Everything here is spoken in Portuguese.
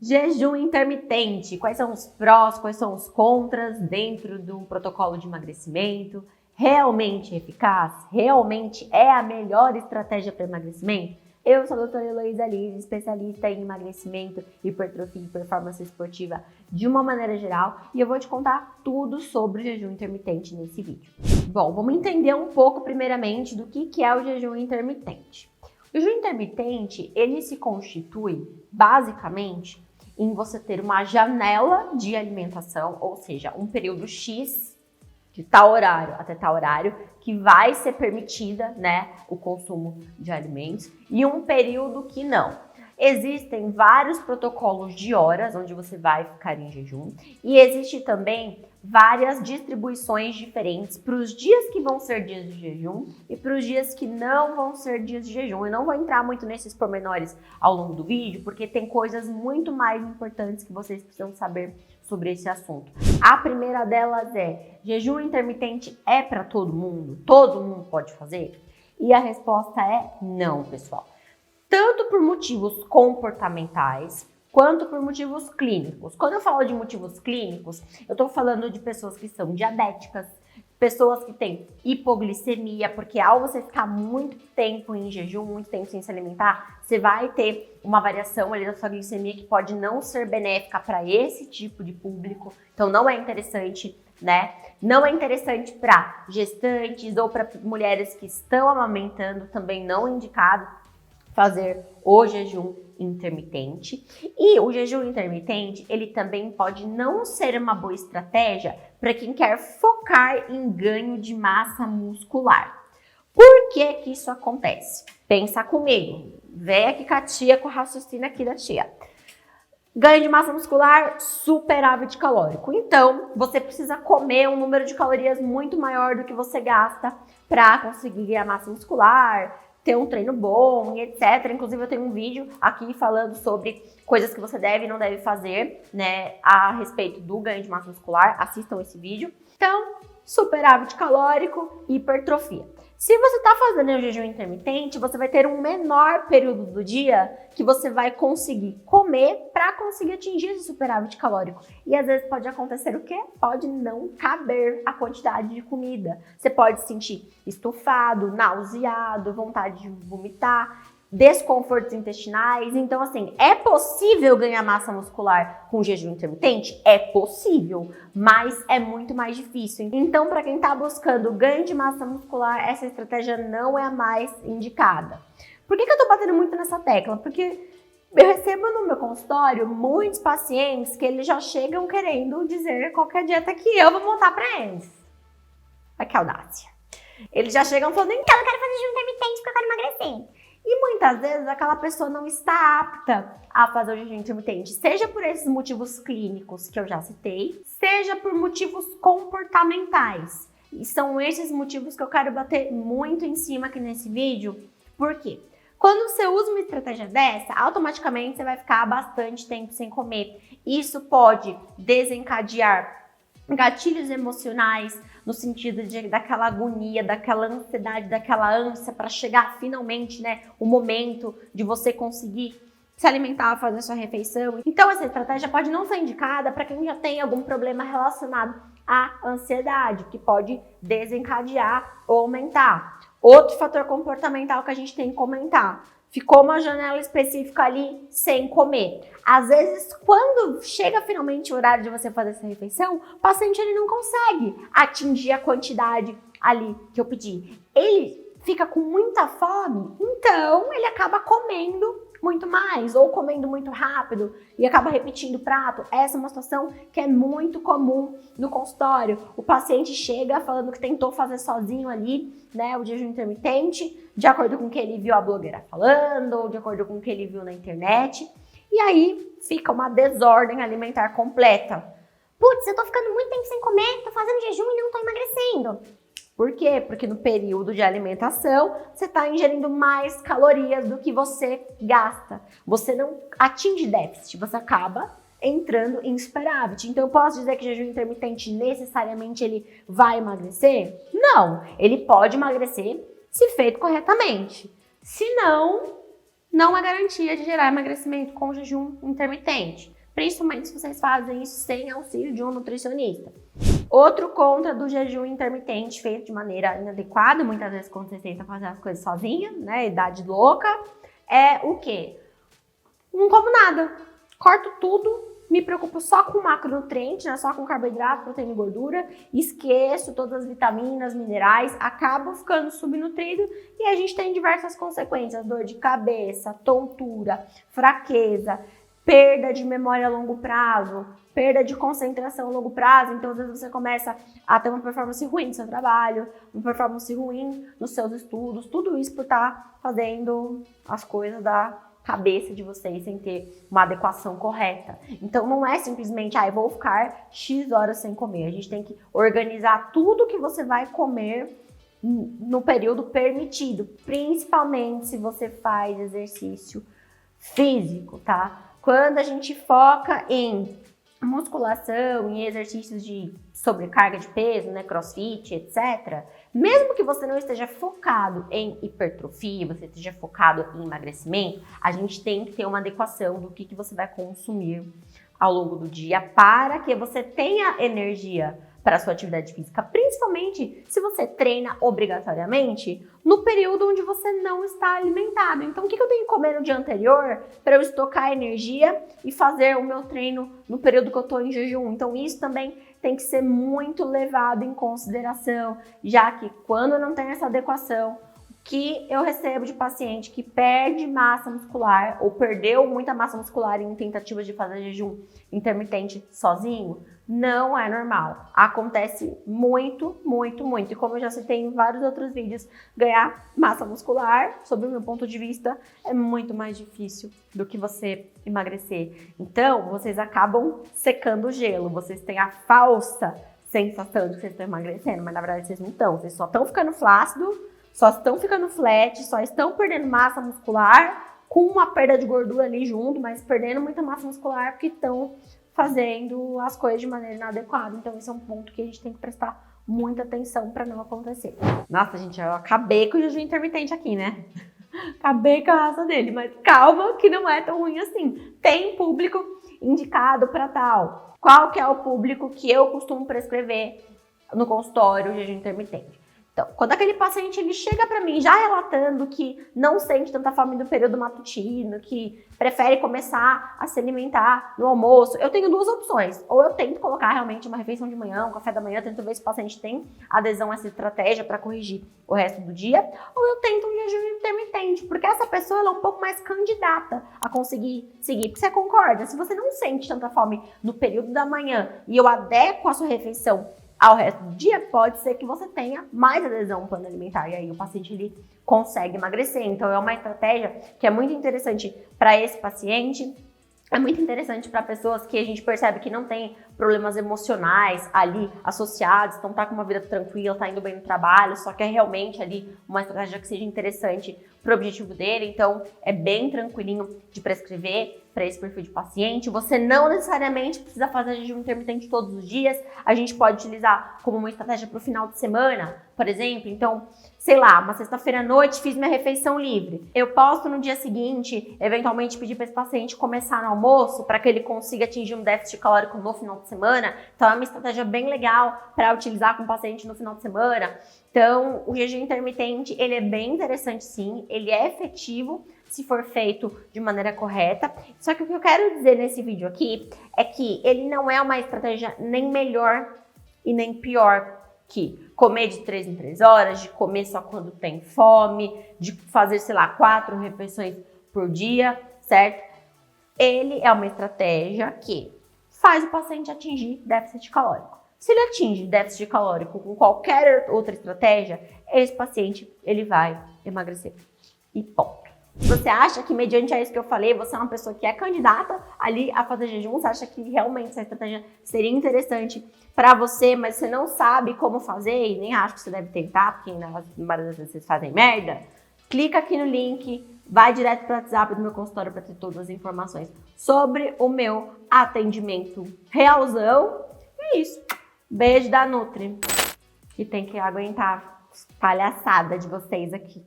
Jejum intermitente, quais são os prós, quais são os contras dentro do protocolo de emagrecimento? Realmente eficaz? Realmente é a melhor estratégia para emagrecimento? Eu sou a doutora Heloísa Liz, especialista em emagrecimento, hipertrofia e performance esportiva de uma maneira geral, e eu vou te contar tudo sobre o jejum intermitente nesse vídeo. Bom, vamos entender um pouco primeiramente do que é o jejum intermitente. O jejum intermitente, ele se constitui basicamente em você ter uma janela de alimentação, ou seja, um período X de tal horário até tal horário, que vai ser permitida, né, o consumo de alimentos, e um período que não. Existem vários protocolos de horas onde você vai ficar em jejum, e existe também várias distribuições diferentes para os dias que vão ser dias de jejum e para os dias que não vão ser dias de jejum. Eu não vou entrar muito nesses pormenores ao longo do vídeo, porque tem coisas muito mais importantes que vocês precisam saber sobre esse assunto. A primeira delas é: jejum intermitente é para todo mundo? Todo mundo pode fazer? E a resposta é não, pessoal. Tanto por motivos comportamentais, quanto por motivos clínicos. Quando eu falo de motivos clínicos, eu estou falando de pessoas que são diabéticas, pessoas que têm hipoglicemia, porque ao você ficar muito tempo em jejum, muito tempo sem se alimentar, você vai ter uma variação ali da sua glicemia que pode não ser benéfica para esse tipo de público. Então não é interessante, né? Não é interessante para gestantes ou para mulheres que estão amamentando, também não é indicado fazer o jejum intermitente. E o jejum intermitente, ele também pode não ser uma boa estratégia para quem quer focar em ganho de massa muscular. Por que que isso acontece? Pensa comigo. Vem aqui com a tia, com o raciocínio aqui da tia. Ganho de massa muscular, superávit calórico. Então, você precisa comer um número de calorias muito maior do que você gasta para conseguir ganhar massa muscular, ter um treino bom e etc. Inclusive, eu tenho um vídeo aqui falando sobre coisas que você deve e não deve fazer, né, a respeito do ganho de massa muscular. Assistam esse vídeo. Então, superávit calórico, hipertrofia. Se você está fazendo o jejum intermitente, você vai ter um menor período do dia que você vai conseguir comer para conseguir atingir esse superávit calórico. E às vezes pode acontecer o quê? Pode não caber a quantidade de comida. Você pode se sentir estufado, nauseado, vontade de vomitar, desconfortos intestinais. Então, assim, é possível ganhar massa muscular com jejum intermitente? É possível, mas é muito mais difícil. Então, para quem está buscando ganho de massa muscular, essa estratégia não é a mais indicada. Por que eu estou batendo muito nessa tecla? Porque eu recebo no meu consultório muitos pacientes que eles já chegam querendo dizer qualquer dieta que eu vou montar para eles. Olha que audácia. Eles já chegam falando, então eu quero fazer jejum intermitente porque eu quero emagrecer. E muitas vezes aquela pessoa não está apta a fazer o jejum intermitente, seja por esses motivos clínicos que eu já citei, seja por motivos comportamentais. E são esses motivos que eu quero bater muito em cima aqui nesse vídeo. Por quê? Quando você usa uma estratégia dessa, automaticamente você vai ficar bastante tempo sem comer. Isso pode desencadear gatilhos emocionais, no sentido daquela agonia, daquela ansiedade, daquela ânsia para chegar finalmente, né, o momento de você conseguir se alimentar, fazer sua refeição. Então essa estratégia pode não ser indicada para quem já tem algum problema relacionado à ansiedade, que pode desencadear ou aumentar. Outro fator comportamental que a gente tem que comentar: ficou uma janela específica ali sem comer. Às vezes, quando chega finalmente o horário de você fazer essa refeição, o paciente ele não consegue atingir a quantidade ali que eu pedi. Ele fica com muita fome, então ele acaba comendo muito mais ou comendo muito rápido e acaba repetindo o prato. Essa é uma situação que é muito comum no consultório. O paciente chega falando que tentou fazer sozinho ali, né, o jejum intermitente, de acordo com o que ele viu a blogueira falando, ou de acordo com o que ele viu na internet. E aí fica uma desordem alimentar completa. Putz, eu tô ficando muito tempo sem comer, tô fazendo jejum e não tô emagrecendo. Por quê? Porque no período de alimentação, você está ingerindo mais calorias do que você gasta. Você não atinge déficit, você acaba entrando em superávit. Então, eu posso dizer que jejum intermitente necessariamente ele vai emagrecer? Não, ele pode emagrecer se feito corretamente. Se não, não é garantia de gerar emagrecimento com jejum intermitente. principalmente se vocês fazem isso sem auxílio de um nutricionista. Outro contra do jejum intermitente feito de maneira inadequada, muitas vezes quando você tenta fazer as coisas sozinha, né, idade louca, é o quê? Não como nada, corto tudo, me preocupo só com macronutrientes, né, só com carboidrato, proteína e gordura, esqueço todas as vitaminas, minerais, acabo ficando subnutrido e a gente tem diversas consequências, dor de cabeça, tontura, fraqueza, perda de memória a longo prazo, perda de concentração a longo prazo, então às vezes você começa a ter uma performance ruim no seu trabalho, uma performance ruim nos seus estudos, tudo isso por estar fazendo as coisas da cabeça de vocês sem ter uma adequação correta. Então não é simplesmente, eu vou ficar X horas sem comer. A gente tem que organizar tudo que você vai comer no período permitido, principalmente se você faz exercício físico, tá? Quando a gente foca em musculação, em exercícios de sobrecarga de peso, né, crossfit, etc., mesmo que você não esteja focado em hipertrofia, você esteja focado em emagrecimento, a gente tem que ter uma adequação do que você vai consumir ao longo do dia para que você tenha energia para a sua atividade física, principalmente se você treina obrigatoriamente no período onde você não está alimentado. Então, o que eu tenho que comer no dia anterior para eu estocar energia e fazer o meu treino no período que eu estou em jejum? Então, isso também tem que ser muito levado em consideração, já que quando não tem essa adequação, que eu recebo de paciente que perde massa muscular ou perdeu muita massa muscular em tentativas de fazer jejum intermitente sozinho, não é normal. Acontece muito, muito, muito. E como eu já citei em vários outros vídeos, ganhar massa muscular, sob o meu ponto de vista, é muito mais difícil do que você emagrecer. Então, vocês acabam secando o gelo, vocês têm a falsa sensação de que vocês estão emagrecendo, mas na verdade vocês não estão. Vocês só estão ficando flácido, só estão ficando flat, só estão perdendo massa muscular, com uma perda de gordura ali junto, mas perdendo muita massa muscular porque estão fazendo as coisas de maneira inadequada. Então, esse é um ponto que a gente tem que prestar muita atenção para não acontecer. Nossa, gente, eu acabei com o jejum intermitente aqui, né? Acabei com a raça dele, mas calma que não é tão ruim assim. Tem público indicado para tal. Qual que é o público que eu costumo prescrever no consultório jejum intermitente? Então, quando aquele paciente ele chega para mim já relatando que não sente tanta fome no período matutino, que prefere começar a se alimentar no almoço, eu tenho duas opções. Ou eu tento colocar realmente uma refeição de manhã, um café da manhã, tento ver se o paciente tem adesão a essa estratégia para corrigir o resto do dia, ou eu tento um jejum intermitente, porque essa pessoa ela é um pouco mais candidata a conseguir seguir. Porque você concorda? Se você não sente tanta fome no período da manhã e eu adequo a sua refeição ao resto do dia, pode ser que você tenha mais adesão ao plano alimentar e aí o paciente ele consegue emagrecer. Então é uma estratégia que é muito interessante para esse paciente, é muito interessante para pessoas que a gente percebe que não tem problemas emocionais ali associados, então tá com uma vida tranquila, tá indo bem no trabalho, só quer realmente ali uma estratégia que seja interessante para o objetivo dele. Então é bem tranquilinho de prescrever para esse perfil de paciente. Você não necessariamente precisa fazer jejum intermitente todos os dias, a gente pode utilizar como uma estratégia para o final de semana, por exemplo. Então, sei lá, uma sexta-feira à noite fiz minha refeição livre. Eu posso no dia seguinte, eventualmente pedir para esse paciente começar no almoço para que ele consiga atingir um déficit calórico no final de semana. Então é uma estratégia bem legal para utilizar com o paciente no final de semana. Então, o jejum intermitente, ele é bem interessante sim, ele é efetivo se for feito de maneira correta. Só que o que eu quero dizer nesse vídeo aqui é que ele não é uma estratégia nem melhor e nem pior que comer de 3 em 3 horas, de comer só quando tem fome, de fazer, sei lá, 4 refeições por dia, certo? Ele é uma estratégia que faz o paciente atingir déficit calórico. Se ele atinge déficit calórico com qualquer outra estratégia, esse paciente ele vai emagrecer. E ponto. Você acha que, mediante a isso que eu falei, você é uma pessoa que é candidata ali a fazer jejum? Você acha que realmente essa estratégia seria interessante para você, mas você não sabe como fazer e nem acha que você deve tentar, porque na maioria das vezes vocês fazem merda? Clica aqui no link, vai direto para o WhatsApp do meu consultório para ter todas as informações sobre o meu atendimento realzão. É isso. Beijo da Nutri, que tem que aguentar a palhaçada de vocês aqui.